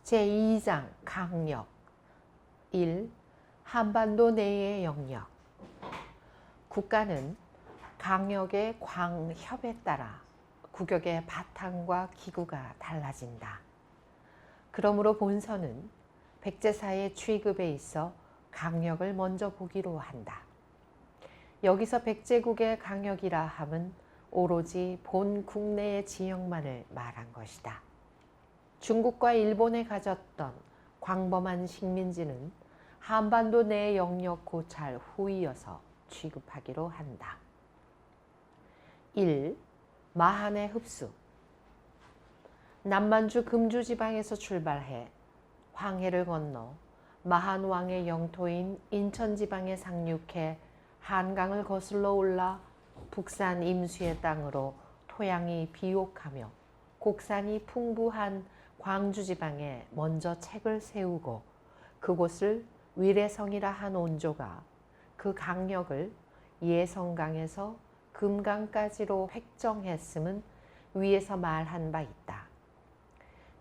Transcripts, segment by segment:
제2장 강력 1. 한반도 내의 영역. 국가는 강력의 광협에 따라 국역의 바탕과 기구가 달라진다. 그러므로 본서는 백제사의 취급에 있어 강력을 먼저 보기로 한다. 여기서 백제국의 강력이라 함은 오로지 본 국내의 지역만을 말한 것이다. 중국과 일본에 가졌던 광범한 식민지는 한반도 내 영역 고찰 후이어서 취급하기로 한다. 1. 마한의 흡수. 남만주 금주 지방에서 출발해 황해를 건너 마한 왕의 영토인 인천 지방에 상륙해 한강을 거슬러 올라 북산 임수의 땅으로 토양이 비옥하며 곡산이 풍부한 광주 지방에 먼저 책을 세우고 그곳을 위례성이라 한 온조가 그 강력을 예성강에서 금강까지로 획정했음은 위에서 말한 바 있다.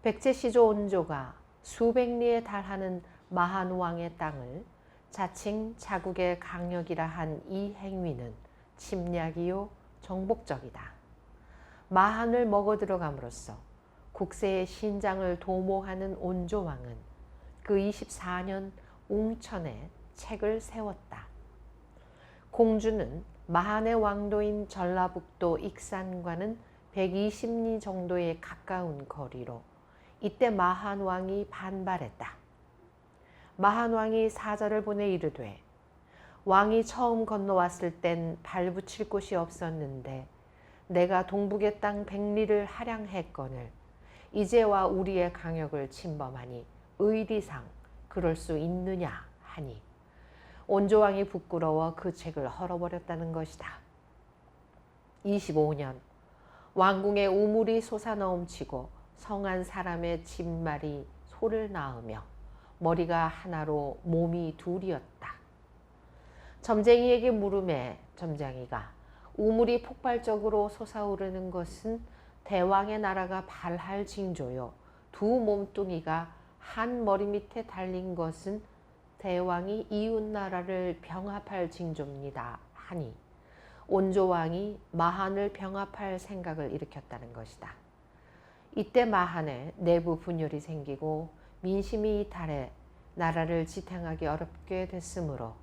백제시조 온조가 수백 리에 달하는 마한왕의 땅을 자칭 자국의 강력이라 한 이 행위는 침략이요 정복적이다. 마한을 먹어 들어감으로써 국세의 신장을 도모하는 온조왕은 그 24년 웅천에 책을 세웠다. 공주는 마한의 왕도인 전라북도 익산과는 120리 정도에 가까운 거리로 이때 마한왕이 반발했다. 마한왕이 사절을 보내 이르되 왕이 처음 건너왔을 땐 발붙일 곳이 없었는데 내가 동북의 땅 100리를 할양했거늘 이제와 우리의 강역을 침범하니 의리상 그럴 수 있느냐 하니 온조왕이 부끄러워 그 책을 헐어버렸다는 것이다. 25년 왕궁에 우물이 솟아넘치고 성한 사람의 집말이 소를 낳으며 머리가 하나로 몸이 둘이었다. 점쟁이에게 물음에 점쟁이가 우물이 폭발적으로 솟아오르는 것은 대왕의 나라가 발할 징조요 두 몸뚱이가 한 머리 밑에 달린 것은 대왕이 이웃 나라를 병합할 징조입니다 하니 온조왕이 마한을 병합할 생각을 일으켰다는 것이다. 이때 마한에 내부 분열이 생기고 민심이 이탈해 나라를 지탱하기 어렵게 됐으므로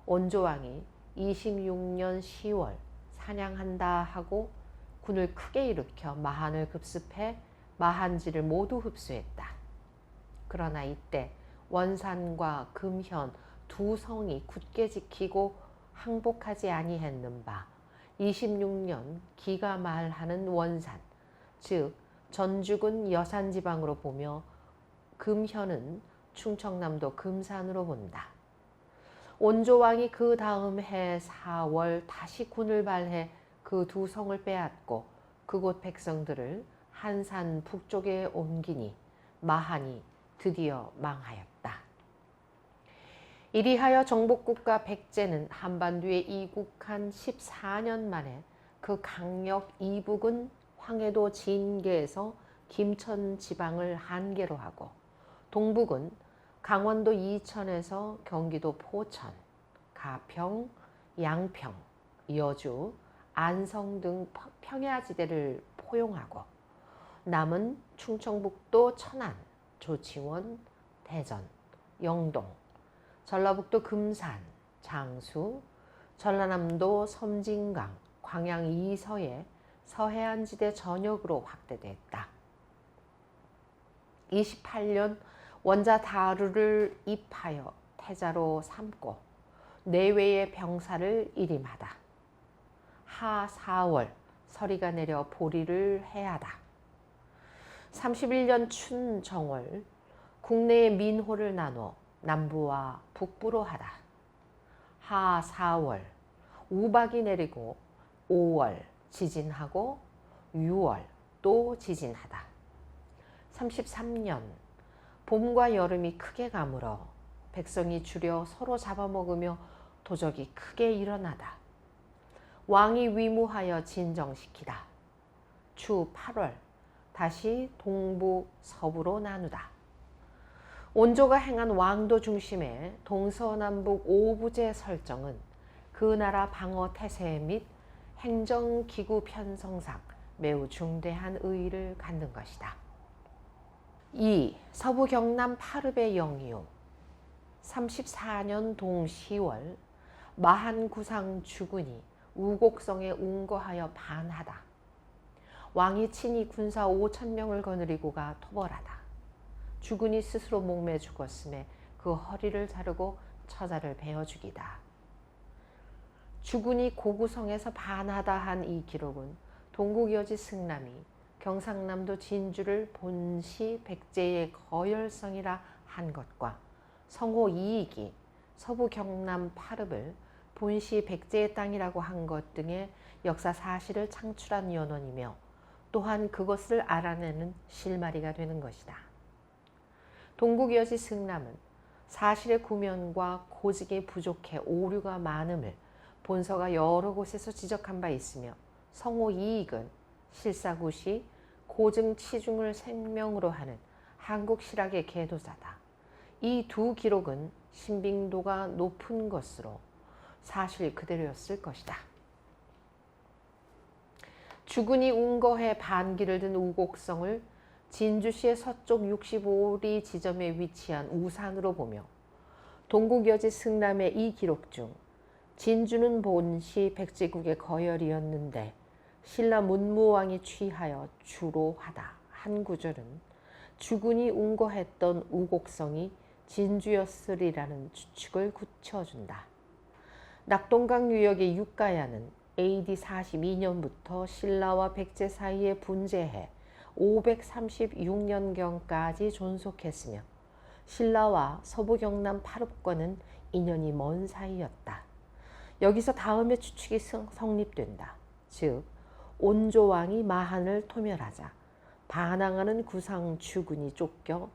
온조왕이 26년 10월 사냥한다 하고 군을 크게 일으켜 마한을 급습해 마한지를 모두 흡수했다. 그러나 이때 원산과 금현 두 성이 굳게 지키고 항복하지 아니했는 바 26년 기가 말하는 원산, 즉 전주군 여산지방으로 보며 금현은 충청남도 금산으로 본다. 온조왕이 그 다음 해 4월 다시 군을 발해 그 두 성을 빼앗고 그곳 백성들을 한산 북쪽에 옮기니 마한이 드디어 망하였다. 이리하여 정복국가 백제는 한반도에 이국한 14년 만에 그 강력 이북은 황해도 진계에서 김천 지방을 한계로 하고 동북은 강원도 이천에서 경기도 포천, 가평, 양평, 여주, 안성 등 평야지대를 포용하고 남은 충청북도 천안, 조치원, 대전, 영동, 전라북도 금산, 장수, 전라남도 섬진강, 광양 이서에 서해안지대 전역으로 확대됐다. 28년 원자 다루를 입하여 태자로 삼고 내외의 병사를 일임하다. 하 4월 서리가 내려 보리를 해하다. 31년 춘 정월 국내의 민호를 나눠 남부와 북부로 하다. 하 4월 우박이 내리고 5월 지진하고 6월 또 지진하다. 33년 봄과 여름이 크게 가물어 백성이 줄여 서로 잡아먹으며 도적이 크게 일어나다. 왕이 위무하여 진정시키다. 추 8월 다시 동부 서부로 나누다. 온조가 행한 왕도 중심의 동서남북 오부제 설정은 그 나라 방어 태세 및 행정기구 편성상 매우 중대한 의의를 갖는 것이다. 2. 서부 경남 파릅의 영유 34년 동 10월 마한 구상 주군이 우곡성에 운거하여 반하다. 왕이 친히 군사 5,000명을 거느리고가 토벌하다. 주군이 스스로 목매 죽었음에 그 허리를 자르고 처자를 베어 죽이다. 주군이 고구성에서 반하다 한 이 기록은 동국여지 승남이 경상남도 진주를 본시 백제의 거열성이라 한 것과 성호 이익이 서부 경남 파릅을 본시 백제의 땅이라고 한 것 등의 역사 사실을 창출한 연원이며 또한 그것을 알아내는 실마리가 되는 것이다. 동국여지 승남은 사실의 구면과 고직이 부족해 오류가 많음을 본서가 여러 곳에서 지적한 바 있으며 성호 이익은 실사구시 고증 치중을 생명으로 하는 한국 실학의 계도자다. 이 두 기록은 신빙도가 높은 것으로 사실 그대로였을 것이다. 주군이 운거해 반기를 든 우곡성을 진주시의 서쪽 65리 지점에 위치한 우산으로 보며 동국여지 승남의 이 기록 중 진주는 본시 백제국의 거열이었는데 신라 문무왕이 취하여 주로 하다 한 구절은 주군이 운거했던 우곡성이 진주였으리라는 추측을 굳혀준다. 낙동강 유역의 육가야는 AD 42년부터 신라와 백제 사이에 분재해 536년경까지 존속했으며 신라와 서부 경남 파릅과는 인연이 먼 사이였다. 여기서 다음의 추측이 성립된다. 즉 온조왕이 마한을 토멸하자 반항하는 구상 주군이 쫓겨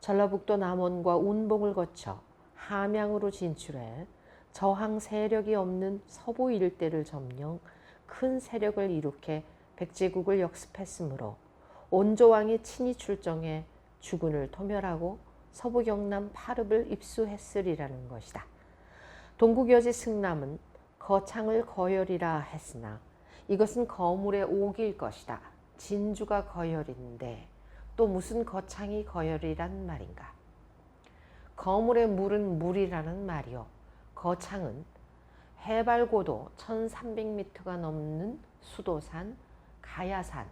전라북도 남원과 운봉을 거쳐 함양으로 진출해 저항 세력이 없는 서부 일대를 점령 큰 세력을 일으켜 백제국을 역습했으므로 온조왕이 친히 출정해 주군을 토멸하고 서부 경남 파릅을 입수했으리라는 것이다. 동국여지 승남은 거창을 거열이라 했으나 이것은 거물의 옥일 것이다. 진주가 거열인데 또 무슨 거창이 거열이란 말인가. 거물의 물은 물이라는 말이요. 거창은 해발고도 1300m가 넘는 수도산, 가야산,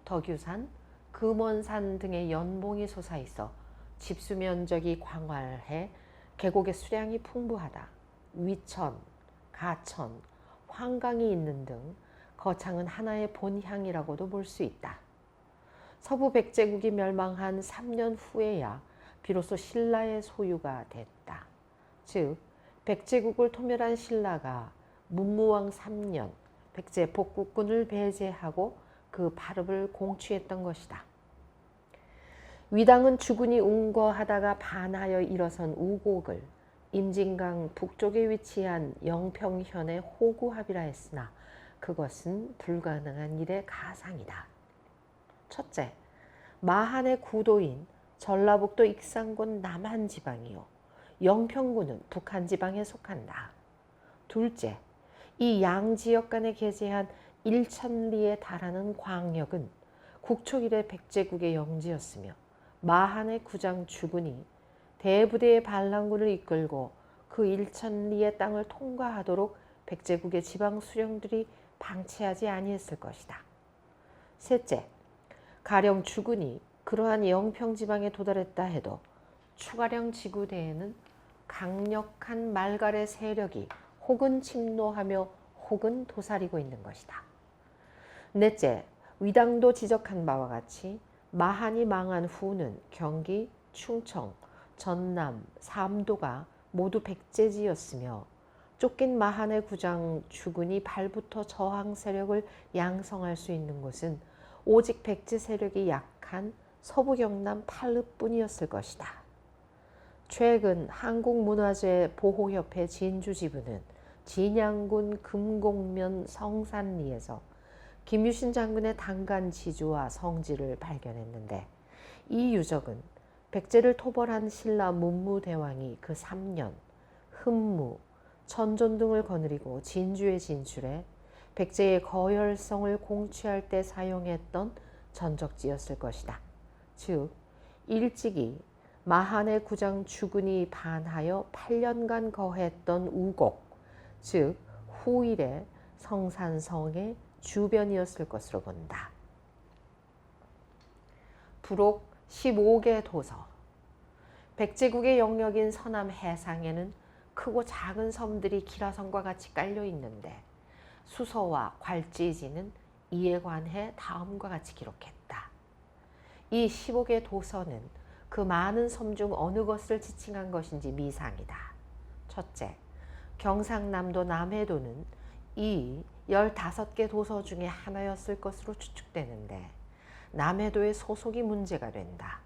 덕유산, 금원산 등의 연봉이 솟아있어 집수 면적이 광활해 계곡의 수량이 풍부하다. 위천, 가천, 황강이 있는 등 거창은 하나의 본향이라고도 볼 수 있다. 서부 백제국이 멸망한 3년 후에야 비로소 신라의 소유가 됐다. 즉 백제국을 토멸한 신라가 문무왕 3년 백제 복국군을 배제하고 그 파릅을 공취했던 것이다. 위당은 주군이 운거하다가 반하여 일어선 우곡을 임진강 북쪽에 위치한 영평현의 호구합이라 했으나 그것은 불가능한 일의 가상이다. 첫째, 마한의 구도인 전라북도 익산군 남한지방이요 영평군은 북한지방에 속한다. 둘째, 이 양지역 간에 개재한 1000리에 달하는 광역은 국초 이래 백제국의 영지였으며 마한의 구장 주군이 대부대의 반란군을 이끌고 그 1000리의 땅을 통과하도록 백제국의 지방 수령들이 방치하지 아니했을 것이다. 셋째, 가령 주군이 그러한 영평지방에 도달했다 해도 추가령 지구대에는 강력한 말갈의 세력이 혹은 침노하며 혹은 도사리고 있는 것이다. 넷째, 위당도 지적한 바와 같이 마한이 망한 후는 경기, 충청, 전남, 삼도가 모두 백제지였으며 쫓긴 마한의 구장 주군이 발부터 저항 세력을 양성할 수 있는 곳은 오직 백제 세력이 약한 서부 경남 파릅뿐이었을 것이다. 최근 한국문화재보호협회 진주지부는 진양군 금곡면 성산리에서 김유신 장군의 단간 지주와 성지를 발견했는데 이 유적은 백제를 토벌한 신라 문무대왕이 그 3년 흠무, 천존 등을 거느리고 진주에 진출해 백제의 거열성을 공취할 때 사용했던 전적지였을 것이다. 즉 일찍이 마한의 구장 주군이 반하여 8년간 거했던 우곡, 즉 후일의 성산성의 주변이었을 것으로 본다. 부록 15개 도서. 백제국의 영역인 서남 해상에는 크고 작은 섬들이 기라성과 같이 깔려 있는데 수서와 괄지지는 이에 관해 다음과 같이 기록했다. 이 15개 도서는 그 많은 섬 중 어느 것을 지칭한 것인지 미상이다. 첫째, 경상남도 남해도는 이 15개 도서 중에 하나였을 것으로 추측되는데 남해도의 소속이 문제가 된다.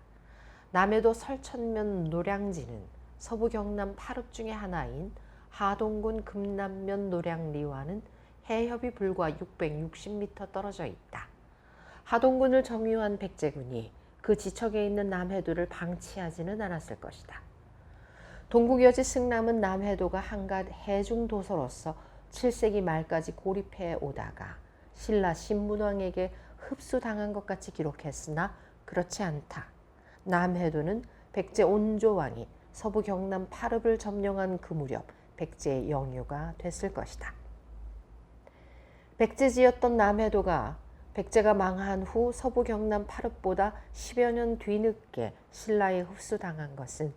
남해도 설천면 노량지는 서부 경남 8읍 중에 하나인 하동군 금남면 노량리와는 해협이 불과 660m 떨어져 있다. 하동군을 점유한 백제군이 그 지척에 있는 남해도를 방치하지는 않았을 것이다. 동국여지 승남은 남해도가 한갓 해중도서로서 7세기 말까지 고립해 오다가 신라 신문왕에게 흡수당한 것 같이 기록했으나 그렇지 않다. 남해도는 백제 온조왕이 서부 경남 8읍을 점령한 그 무렵 백제의 영유가 됐을 것이다. 백제지였던 남해도가 백제가 망한 후 서부 경남 8읍보다 10여 년 뒤늦게 신라에 흡수당한 것은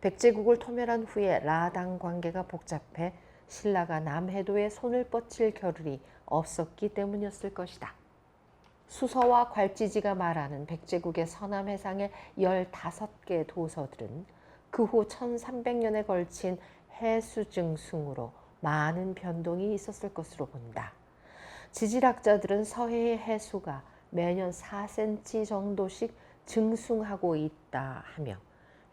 백제국을 토멸한 후에 라당 관계가 복잡해 신라가 남해도에 손을 뻗칠 겨를이 없었기 때문이었을 것이다. 수서와 괄지지가 말하는 백제국의 서남해상의 15개 도서들은 그 후 1300년에 걸친 해수증승으로 많은 변동이 있었을 것으로 본다. 지질학자들은 서해의 해수가 매년 4cm 정도씩 증승하고 있다 하며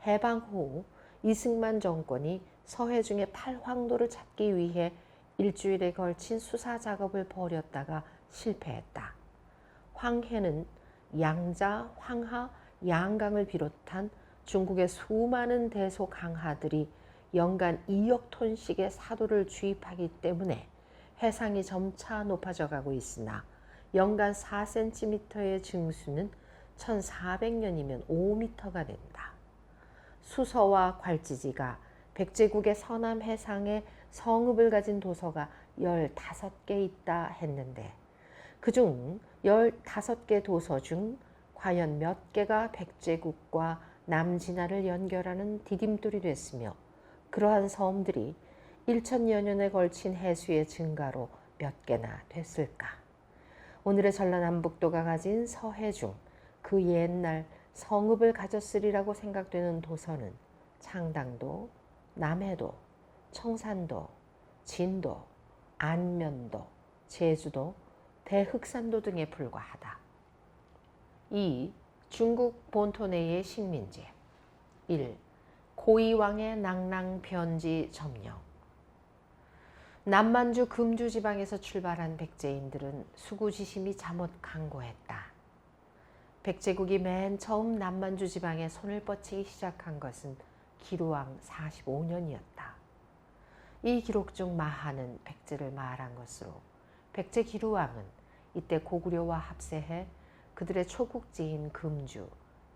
해방 후 이승만 정권이 서해 중에 팔황도를 찾기 위해 일주일에 걸친 수사 작업을 벌였다가 실패했다. 황해는 양자, 황하, 양강을 비롯한 중국의 수많은 대소 강하들이 연간 2억 톤씩의 사도를 주입하기 때문에 해상이 점차 높아져 가고 있으나 연간 4cm의 증수는 1400년이면 5m가 된다. 수서와 괄지지가 백제국의 서남 해상에 성읍을 가진 도서가 15개 있다 했는데 그중 15개 도서 중 과연 몇 개가 백제국과 남진하를 연결하는 디딤돌이 됐으며 그러한 섬들이 1000여 년에 걸친 해수의 증가로 몇 개나 됐을까? 오늘의 전라남북도가 가진 서해 중 그 옛날 성읍을 가졌으리라고 생각되는 도서는 창당도, 남해도, 청산도, 진도, 안면도, 제주도, 대흑산도 등에 불과하다. 2. 중국 본토 내의 식민지. 1. 고이왕의 낭랑변지 점령. 남만주 금주 지방에서 출발한 백제인들은 수구지심이 잠옷 강고했다. 백제국이 맨 처음 남만주 지방에 손을 뻗치기 시작한 것은 기루왕 45년이었다. 이 기록 중 마하는 백제를 말한 것으로 백제 기루왕은 이때 고구려와 합세해 그들의 초국지인 금주,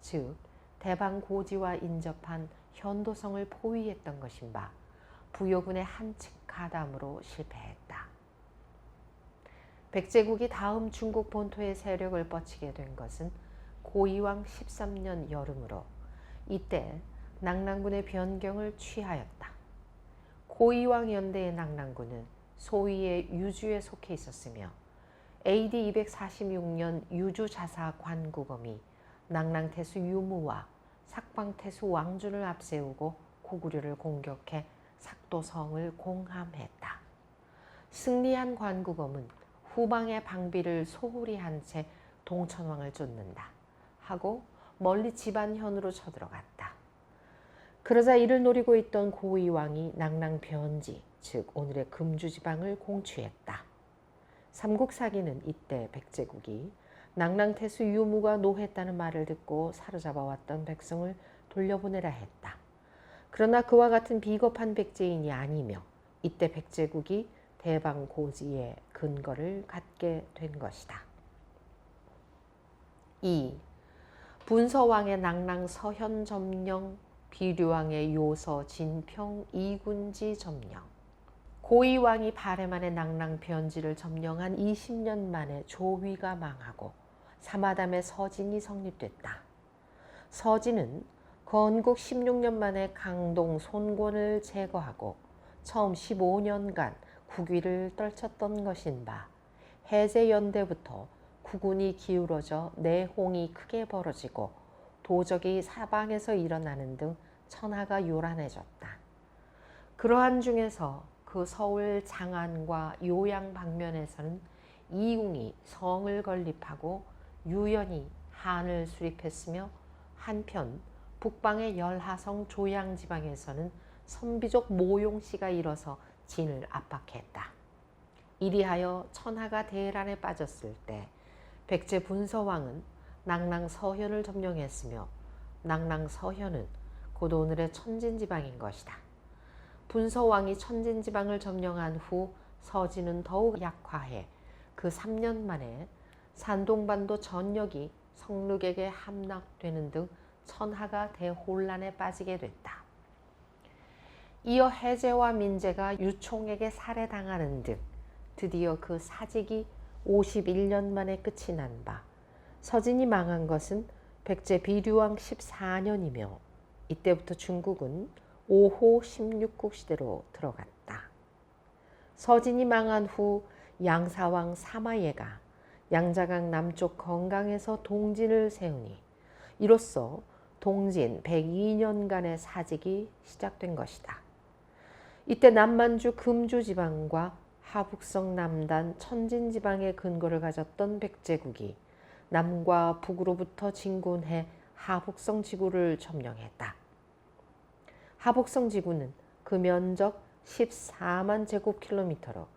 즉 대방고지와 인접한 현도성을 포위했던 것인 바 부여군의 한측 가담으로 실패했다. 백제국이 다음 중국 본토의 세력을 뻗치게 된 것은 고이왕 13년 여름으로 이때 낙랑군의 변경을 취하였다. 고이왕 연대의 낙랑군은 소위의 유주에 속해 있었으며 AD 246년 유주 자사 관구검이 낙랑태수 유무와 삭방태수 왕준을 앞세우고 고구려를 공격해 삭도성을 공함했다. 승리한 관구검은 후방의 방비를 소홀히 한 채 동천왕을 쫓는다 하고 멀리 집안현으로 쳐들어갔다. 그러자 이를 노리고 있던 고이왕이 낙랑변지, 즉 오늘의 금주지방을 공취했다. 삼국사기는 이때 백제국이 낙랑태수 유무가 노했다는 말을 듣고 사로잡아왔던 백성을 돌려보내라 했다. 그러나 그와 같은 비겁한 백제인이 아니며 이때 백제국이 대방고지의 근거를 갖게 된 것이다. 2. 분서왕의 낭랑 서현 점령, 비류왕의 요서 진평 이군지 점령. 고이왕이 발해만의 낭랑 변지를 점령한 20년 만에 조위가 망하고 사마담의 서진이 성립됐다. 서진은 건국 16년 만에 강동 손권을 제거하고 처음 15년간 국위를 떨쳤던 것인바 해제연대부터 국운이 기울어져 내홍이 크게 벌어지고 도적이 사방에서 일어나는 등 천하가 요란해졌다. 그러한 중에서 그 서울 장안과 요양 방면에서는 이웅이 성을 건립하고 유연히 한을 수립했으며 한편 북방의 열하성 조양지방에서는 선비족 모용씨가 일어서 진을 압박했다. 이리하여 천하가 대란에 빠졌을 때 백제 분서왕은 낭랑 서현을 점령했으며 낭랑 서현은 곧 오늘의 천진지방인 것이다. 분서왕이 천진지방을 점령한 후 서진은 더욱 약화해 그 3년 만에 산동반도 전역이 성륙에게 함락되는 등 천하가 대혼란에 빠지게 됐다. 이어 해제와 민제가 유총에게 살해당하는 등 드디어 그 사직이 51년 만에 끝이 난 바 서진이 망한 것은 백제 비류왕 14년이며 이때부터 중국은 5호 16국 시대로 들어갔다. 서진이 망한 후 양사왕 사마예가 양자강 남쪽 건강에서 동진을 세우니 이로써 동진 102년간의 사직이 시작된 것이다. 이때 남만주 금주지방과 하북성 남단 천진지방의 근거를 가졌던 백제국이 남과 북으로부터 진군해 하북성 지구를 점령했다. 하북성 지구는 그 면적 14만 제곱킬로미터로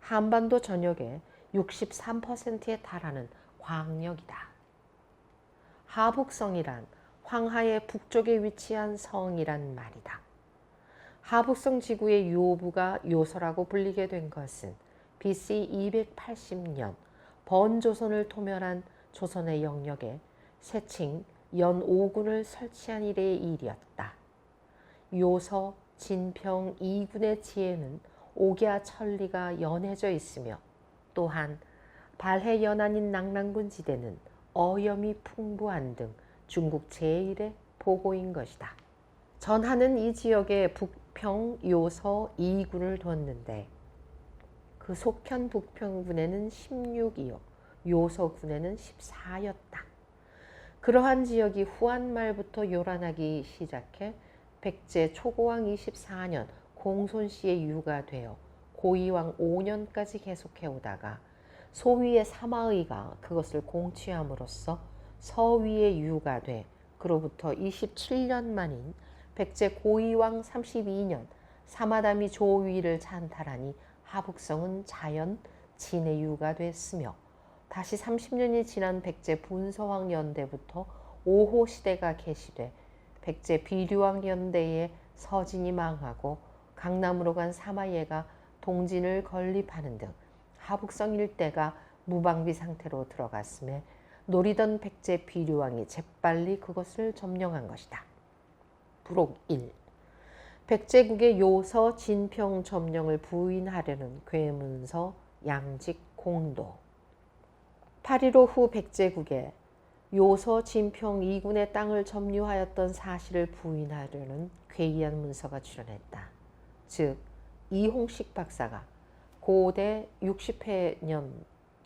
한반도 전역의 63%에 달하는 광역이다. 하북성이란 황하의 북쪽에 위치한 성이란 말이다. 하북성 지구의 요부가 요서라고 불리게 된 것은 BC 280년 번조선을 토멸한 조선의 영역에 세칭 연오군을 설치한 이래의 일이었다. 요서, 진평 2군의 지혜는 옥야 천리가 연해져 있으며 또한 발해 연안인 낭랑군 지대는 어염이 풍부한 등 중국 제1의 보고인 것이다. 전하는 이 지역에 북평, 요서 2군을 뒀는데 그 속현 북평군에는 16이요 요서군에는 14였다. 그러한 지역이 후한 말부터 요란하기 시작해 백제 초고왕 24년 공손씨의 유가 되어 고이왕 5년까지 계속해 오다가 소위의 사마의가 그것을 공취함으로써 서위의 유가 돼 그로부터 27년 만인 백제 고이왕 32년 사마담이 조위를 찬탈하니 하북성은 자연 진의 유가 됐으며 다시 30년이 지난 백제 분서왕 연대부터 5호 시대가 개시돼 백제 비류왕 연대에 서진이 망하고 강남으로 간 사마예가 동진을 건립하는 등 하북성 일대가 무방비 상태로 들어갔음에 노리던 백제 비류왕이 재빨리 그것을 점령한 것이다. 부록 1. 백제국의 요서 진평 점령을 부인하려는 괴문서 양직 공도. 8.15 후 백제국에 요서 진평 2군의 땅을 점유하였던 사실을 부인하려는 괴이한 문서가 출현했다. 즉 이홍식 박사가 고대 60회년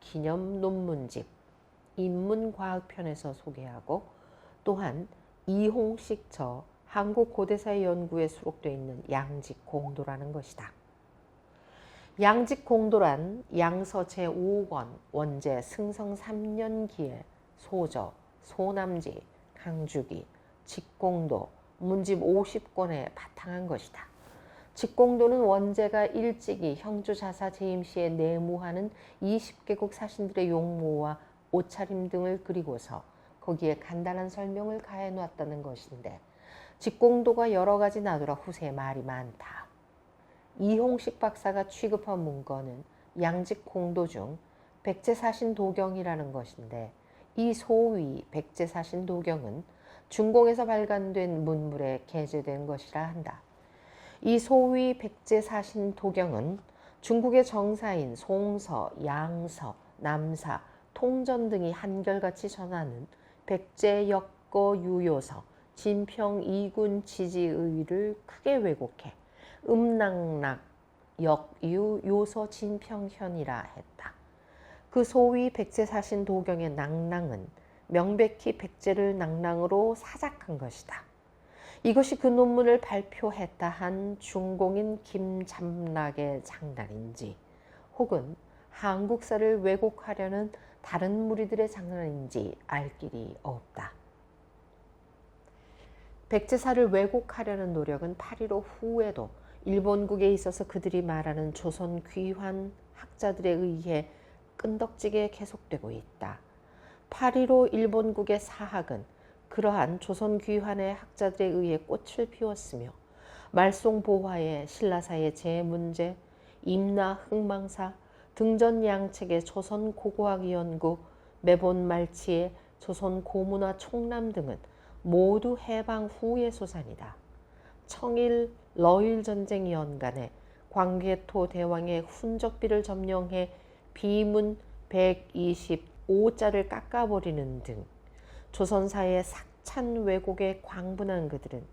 기념 논문집 인문과학편에서 소개하고 또한 이홍식 저 한국고대사의 연구에 수록되어 있는 양직공도라는 것이다. 양직공도란 양서 제5권 원제 승성 3년기에 소저, 소남지, 강주기, 직공도, 문집 50권에 바탕한 것이다. 직공도는 원제가 일찍이 형주자사 제임씨에 내무하는 20개국 사신들의 용모와 옷차림 등을 그리고서 거기에 간단한 설명을 가해 놓았다는 것인데 직공도가 여러 가지 나더러 후세에 말이 많다. 이홍식 박사가 취급한 문건은 양직공도 중 백제사신도경이라는 것인데, 이 소위 백제사신도경은 중공에서 발간된 문물에 게재된 것이라 한다. 이 소위 백제사신도경은 중국의 정사인 송서, 양서, 남사, 통전 등이 한결같이 전하는 백제역거 유요서, 진평 이군 지지의를 크게 왜곡해 음낭락 역유 요서 진평현이라 했다. 그 소위 백제사신도경의 낭랑은 명백히 백제를 낭랑으로 사작한 것이다. 이것이 그 논문을 발표했다 한 중공인 김잠락의 장난인지, 혹은 한국사를 왜곡하려는 다른 무리들의 장난인지 알 길이 없다. 백제사를 왜곡하려는 노력은 8.15 후에도 일본국에 있어서 그들이 말하는 조선 귀환 학자들에 의해 끈덕지게 계속되고 있다. 8.15 일본국의 사학은 그러한 조선 귀환의 학자들에 의해 꽃을 피웠으며, 말송보화의 신라사의 제문제, 임나 흥망사, 등전양책의 조선 고고학연구, 매본 말치의 조선 고문화 총람 등은 모두 해방 후의 소산이다. 청일 러일 전쟁 연간에 광개토 대왕의 훈적비를 점령해 비문 125자를 깎아버리는 등 조선사의 삭찬 왜곡에 광분한 그들은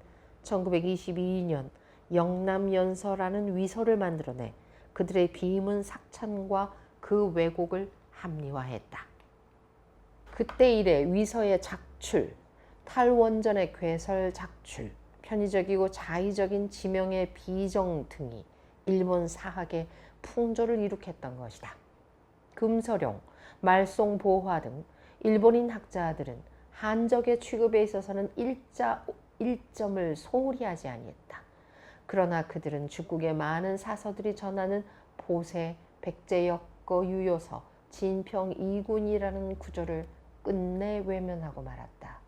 1922년 영남연서라는 위서를 만들어내 그들의 비문 삭찬과 그 왜곡을 합리화했다. 그때 이래 위서의 작출, 탈원전의 괴설 작출, 편의적이고 자의적인 지명의 비정 등이 일본 사학의 풍조를 이룩했던 것이다. 금서룡, 말송보화 등 일본인 학자들은 한적의 취급에 있어서는 일점을 소홀히 하지 아니했다. 그러나 그들은 중국의 많은 사서들이 전하는 보세, 백제역거 유요서, 진평 이군이라는 구조를 끝내 외면하고 말았다.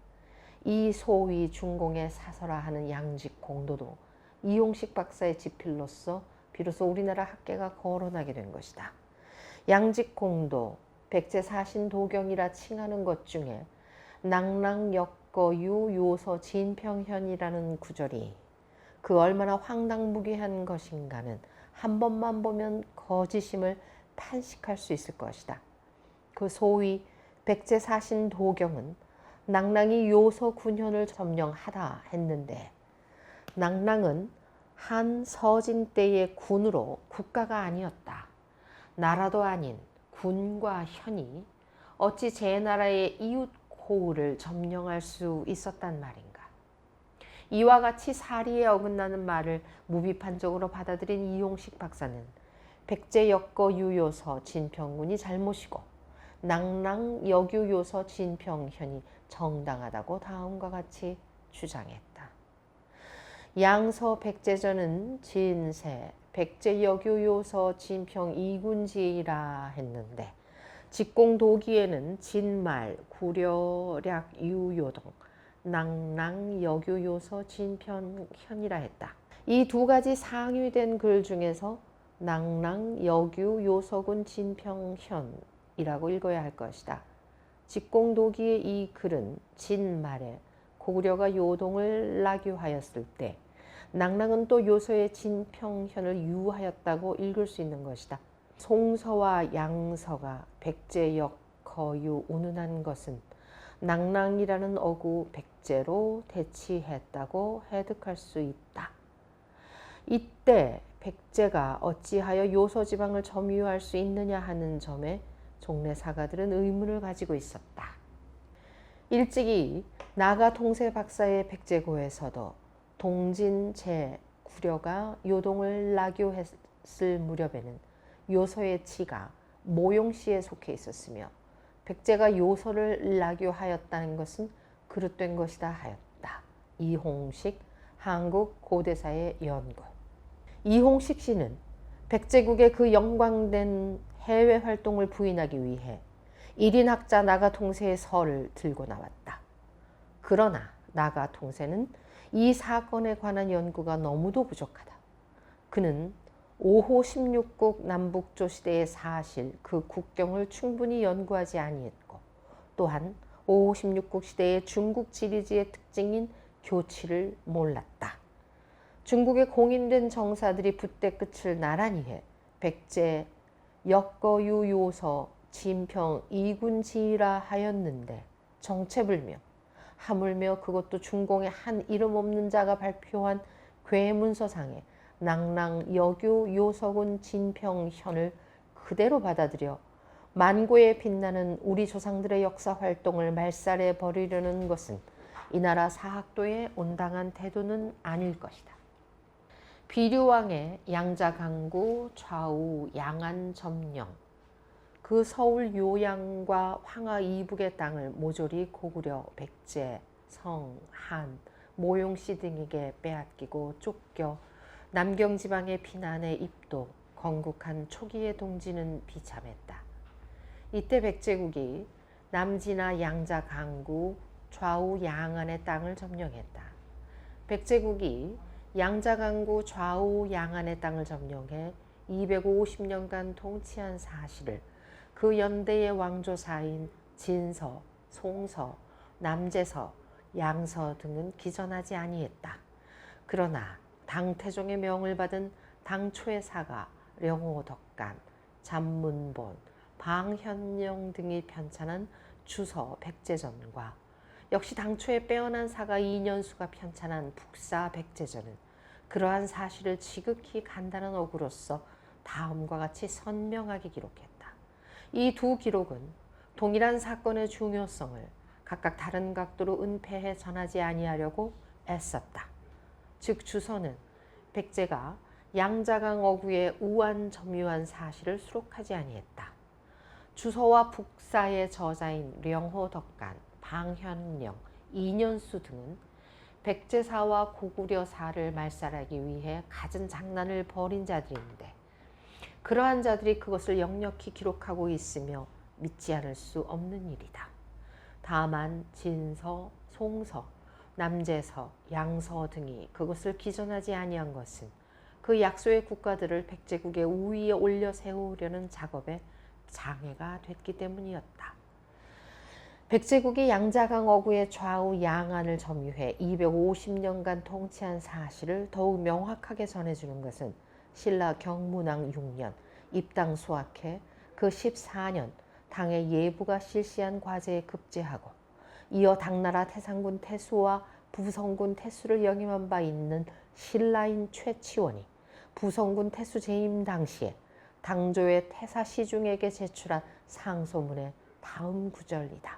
이 소위 중공의 사서라 하는 양직공도도 이홍식 박사의 집필로서 비로소 우리나라 학계가 거론하게 된 것이다. 양직공도, 백제사신도경이라 칭하는 것 중에 낭랑역거유 요서 진평현이라는 구절이 그 얼마나 황당무계한 것인가는 한 번만 보면 거짓임을 탄식할 수 있을 것이다. 그 소위 백제사신도경은 낭랑이 요서 군현을 점령하다 했는데, 낭랑은 한 서진 때의 군으로 국가가 아니었다. 나라도 아닌 군과 현이 어찌 제 나라의 이웃 고을을 점령할 수 있었단 말인가. 이와 같이 사리에 어긋나는 말을 무비판적으로 받아들인 이홍식 박사는 백제역거 유요서 진평군이 잘못이고 낭랑 역유요서 진평현이 정당하다고 다음과 같이 주장했다. 양서 백제전은 진세 백제역유요서 진평 이군지라 했는데, 직공도기에는 진말 구려략 유요동 낭랑 역유요서 진평현이라 했다. 이 두 가지 상위된 글 중에서 낭랑 역유요서군 진평현이라고 읽어야 할 것이다. 직공도기의 이 글은 진말에 고구려가 요동을 낙유하였을 때 낭랑은 또 요서의 진평현을 유하였다고 읽을 수 있는 것이다. 송서와 양서가 백제역거유 운운한 것은 낭랑이라는 어구 백제로 대치했다고 해득할 수 있다. 이때 백제가 어찌하여 요서 지방을 점유할 수 있느냐 하는 점에 종래 사가들은 의문을 가지고 있었다. 일찍이 나가 통세 박사의 백제고에서도 동진 제9려가 요동을 낙유했을 무렵에는 요서의 지가 모용시에 속해 있었으며, 백제가 요서를 낙유하였다는 것은 그릇된 것이다 하였다. 이홍식 한국 고대사의 연구. 이홍식 씨는 백제국의 그 영광된 해외 활동을 부인하기 위해 1인 학자 나가 통세의 설을 들고 나왔다. 그러나 나가 통세는 이 사건에 관한 연구가 너무도 부족하다. 그는 5호 16국 남북조 시대의 사실, 그 국경을 충분히 연구하지 아니했고, 또한 5호 16국 시대의 중국 지리지의 특징인 교치를 몰랐다. 중국의 공인된 정사들이 붓대 끝을 나란히 해 백제, 역거유 요서, 진평, 이군지라 하였는데 정체불명, 하물며 그것도 중공의 한 이름 없는 자가 발표한 괴문서상에 낭랑 여교 요서군 진평현을 그대로 받아들여 만고에 빛나는 우리 조상들의 역사 활동을 말살해 버리려는 것은 이 나라 사학도의 온당한 태도는 아닐 것이다. 비류왕의 양자강구 좌우 양안 점령, 그 서울 요양과 황하 이북의 땅을 모조리 고구려, 백제, 성, 한, 모용씨 등에게 빼앗기고 쫓겨 남경지방의 피난에 입도 건국한 초기의 동지는 비참했다. 이때 백제국이 남진하 양자 강구 좌우 양안의 땅을 점령했다. 백제국이 양자 강구 좌우 양안의 땅을 점령해 250년간 통치한 사실을 그 연대의 왕조사인 진서, 송서, 남제서, 양서 등은 기전하지 아니했다. 그러나 당태종의 명을 받은 당초의 사가 령호덕간, 잠문본, 방현령 등이 편찬한 주서 백제전과 역시 당초에 빼어난 사가 이년수가 편찬한 북사 백제전은 그러한 사실을 지극히 간단한 어구로서 다음과 같이 선명하게 기록했다. 이 두 기록은 동일한 사건의 중요성을 각각 다른 각도로 은폐해 전하지 아니하려고 애썼다. 즉 주서는 백제가 양자강 어구에 우한 점유한 사실을 수록하지 아니했다. 주서와 북사의 저자인 령호덕간, 방현령, 이년수 등은 백제사와 고구려사를 말살하기 위해 갖은 장난을 벌인 자들인데 그러한 자들이 그것을 역력히 기록하고 있으며 믿지 않을 수 없는 일이다. 다만 진서, 송서, 남제서, 양서 등이 그것을 기전하지 아니한 것은 그 약소의 국가들을 백제국의 우위에 올려 세우려는 작업에 장애가 됐기 때문이었다. 백제국이 양자강 어구의 좌우 양안을 점유해 250년간 통치한 사실을 더욱 명확하게 전해주는 것은 신라 경문왕 6년 입당 수학해 그 14년 당의 예부가 실시한 과제에 급제하고 이어 당나라 태상군 태수와 부성군 태수를 역임한 바 있는 신라인 최치원이 부성군 태수 재임 당시에 당조의 태사 시중에게 제출한 상소문의 다음 구절이다.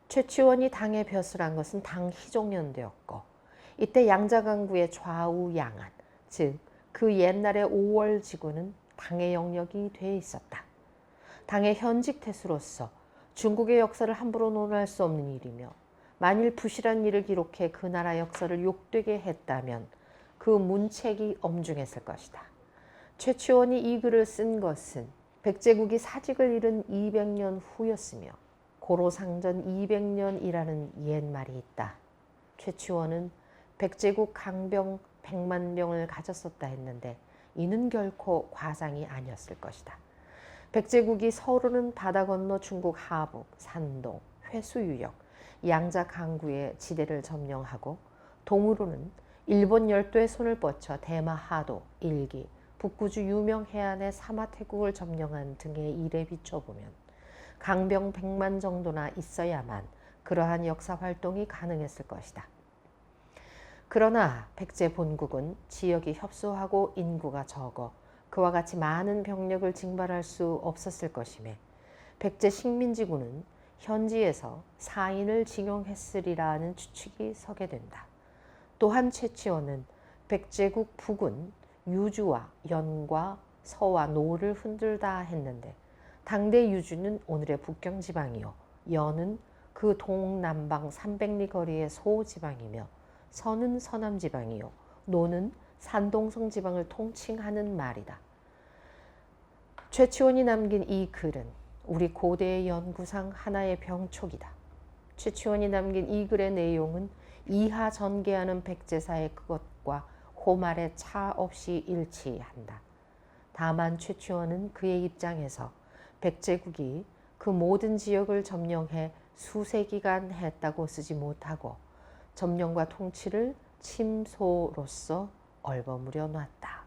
최치원이 당에 벼슬한 것은 당 희종년대였고 이때 양자강구의 좌우 양안, 즉 그 옛날의 5월 지구는 당의 영역이 돼 있었다. 당의 현직 태수로서 중국의 역사를 함부로 논할 수 없는 일이며 만일 부실한 일을 기록해 그 나라 역사를 욕되게 했다면 그 문책이 엄중했을 것이다. 최치원이 이 글을 쓴 것은 백제국이 사직을 잃은 200년 후였으며 고로상전 200년이라는 옛말이 있다. 최치원은 백제국 강병 100만 명을 가졌었다 했는데 이는 결코 과장이 아니었을 것이다. 백제국이 서로는 바다 건너 중국 하북, 산동, 회수유역, 양자 강구의 지대를 점령하고 동으로는 일본 열도의 손을 뻗쳐 대마 하도, 일기, 북구주 유명 해안의 사마태국을 점령한 등의 일에 비춰보면 강병 100만 정도나 있어야만 그러한 역사 활동이 가능했을 것이다. 그러나 백제 본국은 지역이 협소하고 인구가 적어 그와 같이 많은 병력을 징발할 수 없었을 것이며 백제 식민지군은 현지에서 사인을 징용했으리라는 추측이 서게 된다. 또한 최치원은 백제국 북은 유주와 연과 서와 노를 흔들다 했는데 당대 유주는 오늘의 북경지방이요 연은 그 동남방 300리 거리의 소지방이며 서는 서남지방이요 노는 산동성 지방을 통칭하는 말이다. 최치원이 남긴 이 글은 우리 고대의 연구상 하나의 병촉이다. 최치원이 남긴 이 글의 내용은 이하 전개하는 백제사의 그것과 호말에 차 없이 일치한다. 다만 최치원은 그의 입장에서 백제국이 그 모든 지역을 점령해 수세 기간 했다고 쓰지 못하고 점령과 통치를 침소로서 얼버무려 놨다.